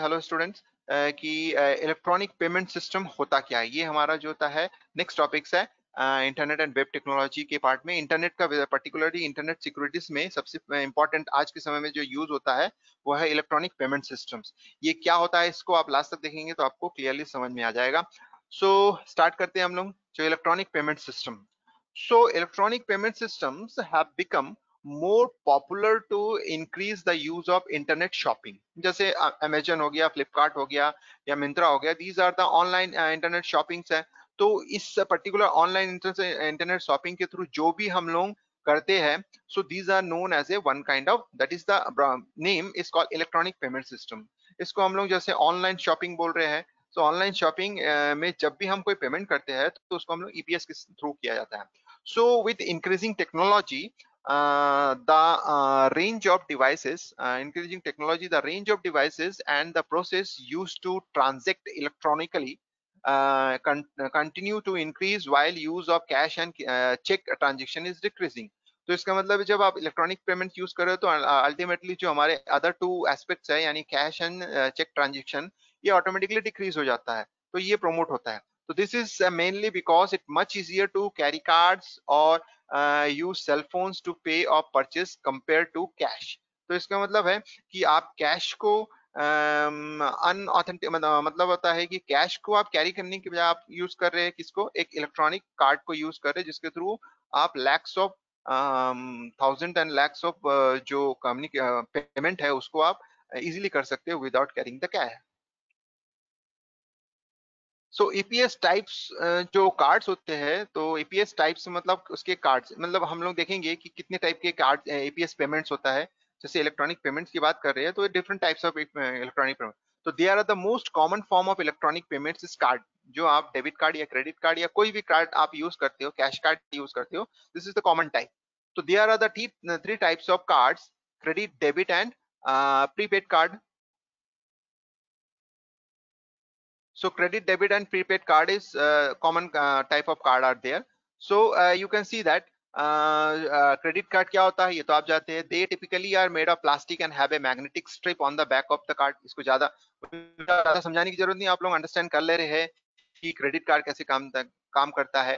Hello students कि electronic payment system होता क्या है। ये हमारा जो होता है नेक्स्ट टॉपिक्स है इंटरनेट एंड वेब टेक्नोलॉजी के पार्ट में। इंटरनेट का पर्टिकुलरली इंटरनेट सिक्योरिटीज में सबसे इंपॉर्टेंट आज के समय में जो यूज होता है वो है इलेक्ट्रॉनिक पेमेंट सिस्टम्स। ये क्या होता है इसको आप लास्ट तक देखेंगे तो आपको क्लियरली समझ में आ जाएगा। सो स्टार्ट करते हैं हम लोग जो electronic payment system. So electronic payment systems have become more popular to increase the use of internet shopping. जैसे Amazon हो गया, Flipkart हो गया या Myntra हो गया, these are the online internet shoppings है। तो इस पर्टिकुलर ऑनलाइन इंटरनेट शॉपिंग के थ्रू जो भी हम लोग करते हैं, so these are known as a one kind of, that is the name is called electronic payment system। इसको हम लोग जैसे ऑनलाइन शॉपिंग बोल रहे हैं, तो ऑनलाइन शॉपिंग में जब भी हम कोई पेमेंट करते हैं तो उसको हम लोग ईपीएस के थ्रू किया जाता है। So with increasing technology, the range of devices and the process used to transact electronically continue to increase while use of cash and check transaction is decreasing। तो इसका मतलब है जब आप इलेक्ट्रॉनिक पेमेंट यूज कर रहे हो तो अल्टीमेटली जो हमारे अदर टू एस्पेक्ट्स है यानी कैश एंड चेक ट्रांजेक्शन, ये ऑटोमेटिकली डिक्रीज हो जाता है, तो ये प्रमोट होता है। So this is mainly because it's much easier to carry cards or use cell phones to pay or purchase compared to cash। तो इसका मतलब है कि आप कैश को अनऑथेंटिक मतलब होता है कि कैश को आप कैरी करने के बजाय आप यूज कर रहे हैं किसको, एक इलेक्ट्रॉनिक कार्ड को यूज कर रहे हैं जिसके थ्रू आप lakhs of thousand and lakhs of जो पेमेंट है उसको आप इजीली कर सकते हो without carrying the cash. So EPS types जो कार्ड्स होते हैं, तो ईपीएस टाइप्स मतलब उसके कार्ड्स मतलब हम लोग देखेंगे कि कितने टाइप के कार्ड ईपीएस पेमेंट्स होता है। जैसे इलेक्ट्रॉनिक पेमेंट्स की बात कर रहे हैं तो different types of electronic payment. तो they are the most common form of electronic payments is card. जो आप डेबिट कार्ड या क्रेडिट कार्ड या कोई भी कार्ड आप यूज करते हो, कैश कार्ड यूज करते हो, this is the common type. तो they are the three types of cards: credit, debit and prepaid card. So credit, debit, and prepaid card is common type of card are there. So you can see that credit card क्या होता है, ये तो आप जानते हैं। They typically are made of plastic and have a magnetic strip on the back of the card। इसको ज्यादा समझाने की जरूरत नहीं, आप लोग अंडरस्टैंड कर ले रहे हैं कि क्रेडिट कार्ड कैसे काम करता है।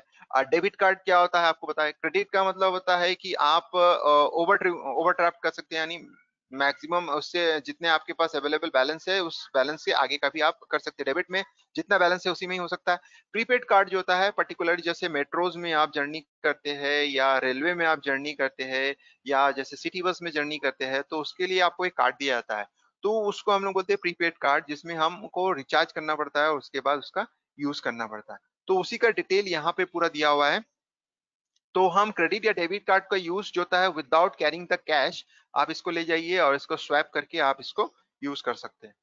डेबिट कार्ड क्या होता है आपको पता है। क्रेडिट का मतलब होता है कि आप ओवरड्राफ्ट कर सकते हैं, यानी मैक्सिमम उससे जितने आपके पास अवेलेबल बैलेंस है उस बैलेंस से आगे का भी आप कर सकते हैं। डेबिट में जितना बैलेंस है उसी में ही हो सकता है। प्रीपेड कार्ड जो होता है पर्टिकुलरली जैसे मेट्रोज में आप जर्नी करते हैं या रेलवे में आप जर्नी करते हैं या जैसे सिटी बस में जर्नी करते हैं, तो उसके लिए आपको एक कार्ड दिया जाता है, तो उसको हम लोग बोलते हैं प्रीपेड कार्ड, जिसमें हमको रिचार्ज करना पड़ता है और उसके बाद उसका यूज करना पड़ता है। तो उसी का डिटेल यहाँ पे पूरा दिया हुआ है। तो हम क्रेडिट या डेबिट कार्ड का यूज जो होता है विदाउट कैरिंग द कैश, आप इसको ले जाइए और इसको स्वैप करके आप इसको यूज कर सकते हैं।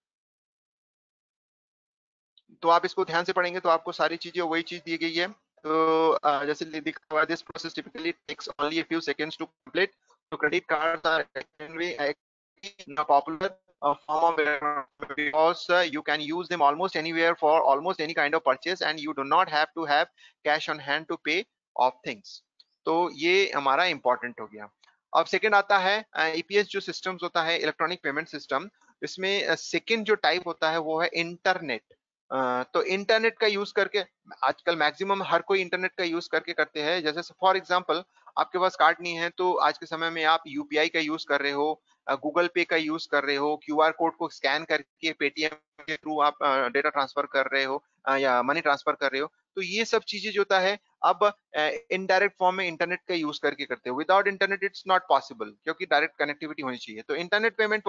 तो आप इसको ध्यान से पढ़ेंगे तो आपको सारी चीजें वही चीज दी गई है। तो जैसे लिखा हुआ है, this process typically takes only a few seconds to complete. तो credit cards are popular form of because you can use them almost anywhere for almost any kind of purchase and you do not have to have cash on hand to pay of things। तो ये हमारा important हो गया। अब second आता है EPS जो systems होता है इलेक्ट्रॉनिक पेमेंट सिस्टम। इसमें सेकंड जो टाइप होता है वो है इंटरनेट। तो इंटरनेट का यूज करके आजकल मैक्सिमम हर कोई इंटरनेट का यूज करके करते हैं। जैसे फॉर एग्जांपल आपके पास कार्ड नहीं है तो आज के समय में आप यूपीआई का यूज कर रहे हो, गूगल पे का यूज कर रहे हो, क्यूआर कोड को स्कैन करके पेटीएम के थ्रू आप डेटा ट्रांसफर कर रहे हो या मनी ट्रांसफर कर रहे हो। तो ये सब चीजें जो होता है अब इनडायरेक्ट फॉर्म में इंटरनेट का यूज करके करते हो। Without internet it's not possible, क्योंकि डायरेक्ट कनेक्टिविटी होनी चाहिए। तो internet payment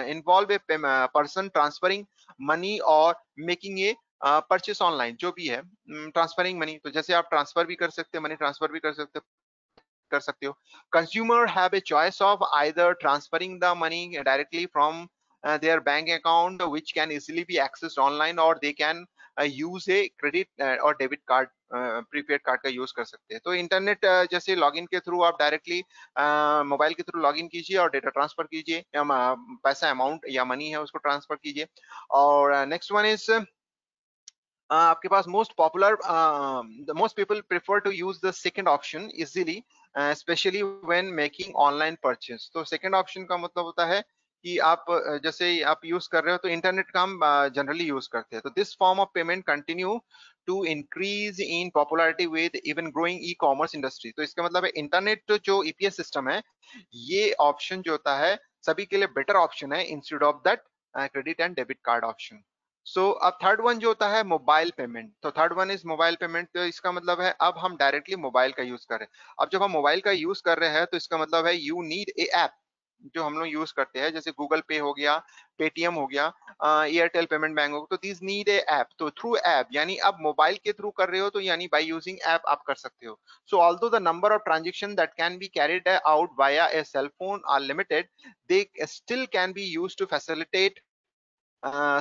involve a person transferring money और मेकिंग ए परचेस ऑनलाइन, जो भी है ट्रांसफरिंग मनी। तो जैसे आप ट्रांसफर भी कर सकते हैं, मनी ट्रांसफर भी कर सकते हो। Consumer have a choice of either transferring the money directly from their bank account which can easily be accessed online, or they can use a credit or debit card, prepaid card का use कर सकते हैं। तो internet जैसे login के through आप directly mobile के through login कीजिए और डेटा ट्रांसफर कीजिए या पैसा अमाउंट या मनी है उसको ट्रांसफर कीजिए। और नेक्स्ट वन इज आपके पास most popular the most people prefer to use the second option easily, especially when making online purchase. तो सेकंड ऑप्शन का मतलब होता है कि आप जैसे आप यूज कर रहे हो तो इंटरनेट का हम जनरली यूज करते हैं। तो this form of payment continue to increase in popularity with even growing e commerce industry. तो इसका मतलब है इंटरनेट जो ईपीएस सिस्टम है, ये ऑप्शन जो होता है सभी के लिए बेटर ऑप्शन है instead of that credit and debit card option. So अब थर्ड वन जो होता है मोबाइल पेमेंट। तो third one is mobile payment. तो इसका मतलब है अब हम डायरेक्टली मोबाइल का यूज कर रहे हैं। अब जब हम मोबाइल का यूज कर रहे हैं तो इसका मतलब है यू नीड ए ऐप जो हम लोग यूज करते हैं, जैसे गूगल पे हो गया, पेटीएम हो गया, एयरटेल पेमेंट बैंक हो गया, तो दिस नीड ए ऐप। तो थ्रू ऐप यानी अब मोबाइल के थ्रू कर रहे हो तो यानी बाय यूजिंग ऐप आप कर सकते हो। So although the number of transaction that can be carried out via a cell phone are limited, they still can be used to facilitate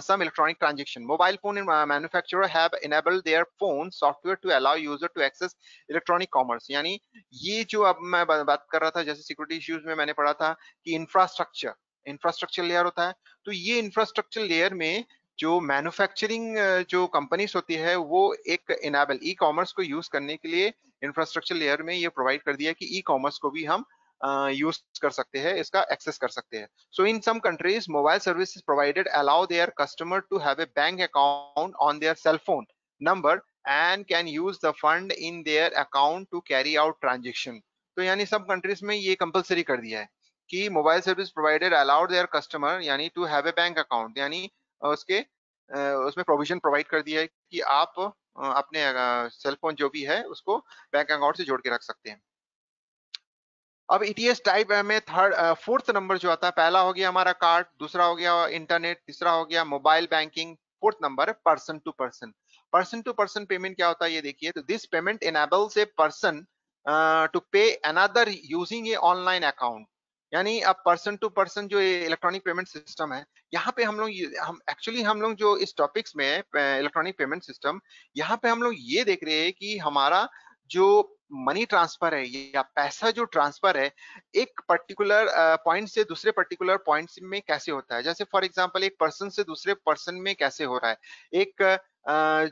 some electronic transaction. Mobile phone manufacturer have enabled their phone software to allow user to access electronic commerce. यानी ये जो अब मैं बात कर रहा था, जैसे सिक्योरिटी इश्यूज में मैंने पढ़ा था कि इंफ्रास्ट्रक्चर इंफ्रास्ट्रक्चर लेयर होता है। तो ये इंफ्रास्ट्रक्चर लेयर में जो मैन्युफैक्चरिंग जो कंपनीज होती है वो एक इनेबल ई कॉमर्स को यूज करने के लिए इंफ्रास्ट्रक्चर लेयर में ये प्रोवाइड कर दिया है कि ई कॉमर्स को भी हम यूज कर सकते हैं, इसका एक्सेस कर सकते हैं। So in some countries, mobile services provided allow their customer to have a bank account on their cell phone number and can use the fund in their account to carry out transaction. तो यानी सब countries में ये compulsory कर दिया है कि mobile service provider allowed their customer यानी to have a bank account, यानी उसके उसमें प्रोविजन प्रोवाइड कर दिया है कि आप अपने सेल फोन जो भी है उसको बैंक अकाउंट से जोड़ के रख सकते हैं। अब ईटीएस टाइप में थर्ड फोर्थ नंबर जो आता है, पहला हो गया हमारा कार्ड, दूसरा हो गया इंटरनेट, तीसरा हो गया मोबाइल बैंकिंग, फोर्थ नंबर है person to person. Person to person payment क्या होता है ये देखिए। तो this payment enables a person to pay another using a online account. यानी अब पर्सन टू पर्सन जो इलेक्ट्रॉनिक पेमेंट सिस्टम है, यहाँ पे हम लोग हम एक्चुअली हम लोग जो इस टॉपिक्स में इलेक्ट्रॉनिक पेमेंट सिस्टम, यहाँ पे हम लोग ये देख रहे हैं कि हमारा जो मनी ट्रांसफर है या पैसा जो ट्रांसफर है एक पर्टिकुलर पॉइंट से दूसरे पर्टिकुलर पॉइंट में कैसे होता है। जैसे फॉर एग्जांपल एक पर्सन से दूसरे पर्सन में कैसे हो रहा है। एक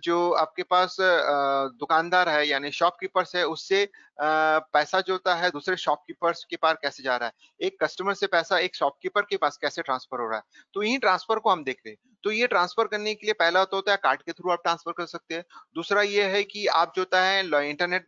जो आपके पास दुकानदार है यानी शॉपकीपर्स है, उससे पैसा जो होता है दूसरे शॉपकीपर्स के पास कैसे जा रहा है। एक कस्टमर से पैसा एक शॉपकीपर के पास कैसे ट्रांसफर हो रहा है। तो यही ट्रांसफर को हम देख रहे हैं। तो ये ट्रांसफर करने के लिए पहला तो होता है कार्ड के थ्रू आप ट्रांसफर कर सकते हैं। दूसरा ये है कि आप जो होता है इंटरनेट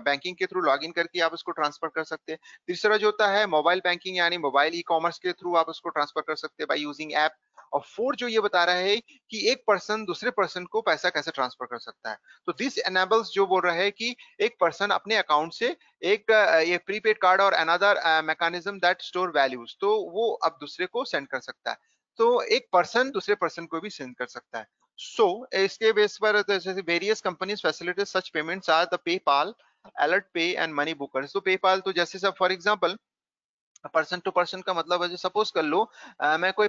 बैंकिंग के थ्रू लॉगिन करके आप उसको ट्रांसफर कर सकते हैं। तीसरा जो होता है मोबाइल बैंकिंग यानी मोबाइल ई कॉमर्स के थ्रू आप उसको ट्रांसफर कर सकते हैं बाय यूजिंग ऐप। और फोर्थ जो ये बता रहा है कि एक पर्सन दूसरे पर्सन को पैसा कैसे ट्रांसफर कर सकता है। तो दिस एनेबल्स जो बोल रहा है कि एक पर्सन अपने अकाउंट से एक ये प्रीपेड कार्ड और another mechanism that store values, तो वो अब दूसरे को सेंड कर सकता है। तो एक पर्सन दूसरे पर्सन को भी सेंड कर सकता है। सो इसके बेस पर जैसे various companies facilitate such payments are the PayPal, alert pay and money booker. तो पेपाल तो जैसे सब for example person to person का मतलब है जो सपोज कर लो मैं कोई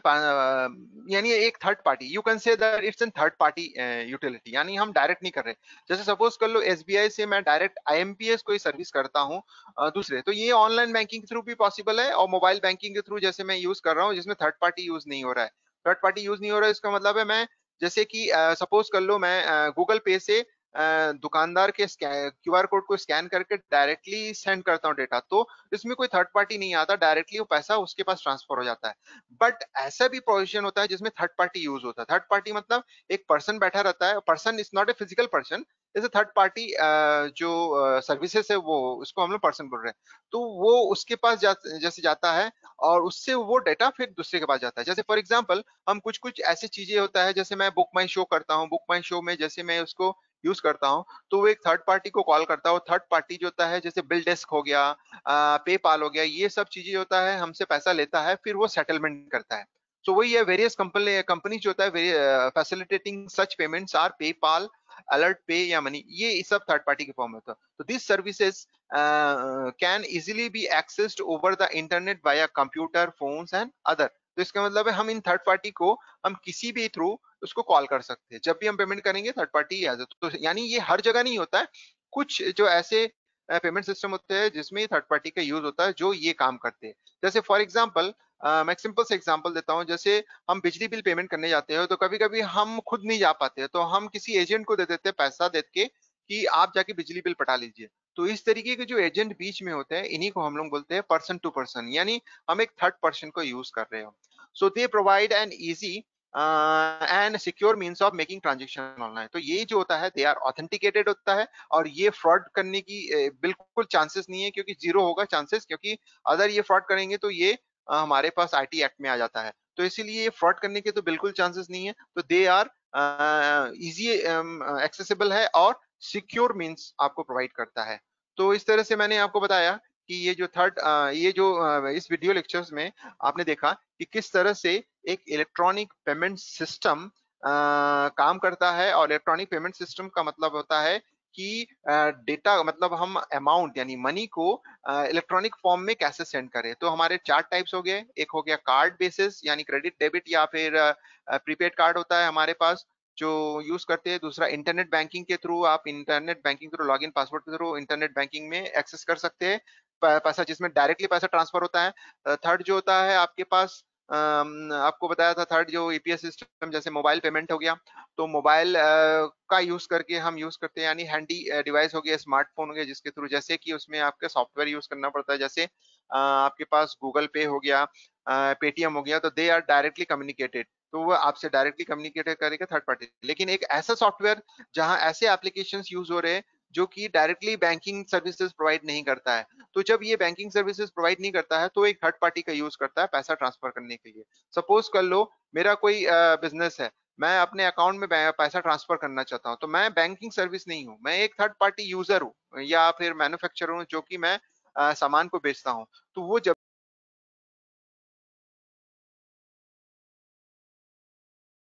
यानी एक third party, you can say that it's an third party utility, यानी हम डायरेक्ट नहीं कर रहे। जैसे सपोज कर लो एसबीआई से मैं डायरेक्ट आईएमपीएस कोई सर्विस करता हूँ दूसरे, तो ये ऑनलाइन बैंकिंग के थ्रू भी पॉसिबल है और मोबाइल बैंकिंग के थ्रू जैसे मैं यूज कर रहा हूँ जिसमें थर्ड पार्टी यूज नहीं हो रहा है। थर्ड पार्टी यूज नहीं हो रहा है इसका मतलब है मैं जैसे कि सपोज कर लो मैं गूगल पे से दुकानदार के क्यूआर कोड को स्कैन करके डायरेक्टली सेंड करता हूँ डेटा, तो इसमें कोई थर्ड पार्टी नहीं आता, डायरेक्टली वो पैसा उसके पास ट्रांसफर हो जाता है। बट ऐसा भी प्रोविजन होता है जिसमें थर्ड पार्टी यूज होता है। थर्ड पार्टी मतलब एक पर्सन बैठा रहता है, person is not a physical person, जैसे थर्ड पार्टी जो सर्विसेज है वो उसको हम लोग पर्सन बोल रहे हैं। तो वो उसके पास जैसे जाता है और उससे वो डेटा फिर दूसरे के पास जाता है। जैसे फॉर एग्जाम्पल हम कुछ कुछ ऐसी चीजें होता है, जैसे मैं बुक माई शो करता हूँ, बुक माई शो में जैसे मैं उसको यूज करता हूँ तो वो एक थर्ड पार्टी को कॉल करता है। थर्ड पार्टी जो होता है जैसे बिल डेस्क हो गया, पेपाल हो गया, ये सब चीजें होता है हमसे पैसा लेता है फिर वो सेटलमेंट करता है। तो वही है वेरियस कंपनी जो होता है facilitating such payments are PayPal, alert pay या मनी, ये सब थर्ड पार्टी के फॉर्म में होता है। तो this services can easily B accessed over the internet bye computer phones and other. तो इसका मतलब है हम इन थर्ड पार्टी को हम किसी भी थ्रू उसको कॉल कर सकते हैं जब भी हम पेमेंट करेंगे थर्ड पार्टी आ जाए। तो यानी ये हर जगह नहीं होता है, कुछ जो ऐसे पेमेंट सिस्टम होते हैं जिसमें थर्ड पार्टी का यूज होता है जो ये काम करते हैं। जैसे फॉर एग्जांपल मैं एक सिंपल से एग्जांपल देता हूँ। जैसे हम बिजली बिल पेमेंट करने जाते हैं तो कभी कभी हम खुद नहीं जा पाते, तो हम किसी एजेंट को दे देते हैं पैसा दे के कि आप जाके बिजली बिल पटा लीजिए। तो इस तरीके के जो एजेंट बीच में होते हैं इन्हीं को हम लोग बोलते हैं पर्सन टू पर्सन, यानी हम एक थर्ड पर्सन को यूज कर रहे हो। So they provide an easy and secure means of making transaction online. तो ये जो होता है दे आर ऑथेंटिकेटेड होता है, और ये फ्रॉड करने की बिल्कुल चांसेस नहीं है, क्योंकि जीरो होगा चांसेस, क्योंकि अगर ये फ्रॉड करेंगे तो ये हमारे पास आईटी एक्ट में आ जाता है। तो इसीलिए ये फ्रॉड करने के तो बिल्कुल चांसेस नहीं है। तो दे आर इजी एक्सेसिबल है, और सिक्योर मीन्स आपको प्रोवाइड करता है। तो इस तरह से मैंने आपको बताया कि ये जो ये जो इस वीडियो लेक्चर्स में आपने देखा कि किस तरह से एक इलेक्ट्रॉनिक पेमेंट सिस्टम काम करता है। और इलेक्ट्रॉनिक पेमेंट सिस्टम का मतलब होता है कि डेटा, मतलब हम अमाउंट यानी मनी को इलेक्ट्रॉनिक फॉर्म में कैसे सेंड करें। तो हमारे चार टाइप्स हो गए। एक हो गया कार्ड बेसिस, यानी क्रेडिट डेबिट या फिर प्रीपेड कार्ड होता है हमारे पास जो यूज करते हैं। दूसरा इंटरनेट बैंकिंग के थ्रू, आप internet banking through login password के थ्रू इंटरनेट बैंकिंग में एक्सेस कर सकते हैं पैसा, जिसमें डायरेक्टली पैसा ट्रांसफर होता है। थर्ड जो होता है आपके पास, आपको बताया था थर्ड जो ईपीएस सिस्टम, जैसे मोबाइल पेमेंट हो गया। तो मोबाइल का यूज करके हम यूज करते हैं, यानी हैंडी डिवाइस हो गया, स्मार्टफोन हो गया, जिसके थ्रू जैसे कि उसमें आपके सॉफ्टवेयर यूज करना पड़ता है। जैसे आपके पास गूगल पे हो गया, पेटीएम हो गया, तो दे आर डायरेक्टली कम्युनिकेटेड। तो वो आपसे डायरेक्टली कम्युनिकेट करेगा थर्ड पार्टी। लेकिन एक ऐसा सॉफ्टवेयर जहां ऐसे एप्लीकेशंस यूज हो रहे हैं जो कि डायरेक्टली बैंकिंग सर्विसेज प्रोवाइड नहीं करता है, तो जब ये बैंकिंग सर्विसेज प्रोवाइड नहीं करता है तो एक थर्ड पार्टी का यूज करता है पैसा ट्रांसफर करने के लिए। सपोज कर लो मेरा कोई बिजनेस है, मैं अपने अकाउंट में पैसा ट्रांसफर करना चाहता हूँ, तो मैं बैंकिंग सर्विस नहीं हूँ, मैं एक थर्ड पार्टी यूजर हूँ या फिर मैन्युफैक्चरर हूँ जो कि मैं सामान को बेचता हूँ। तो वो जब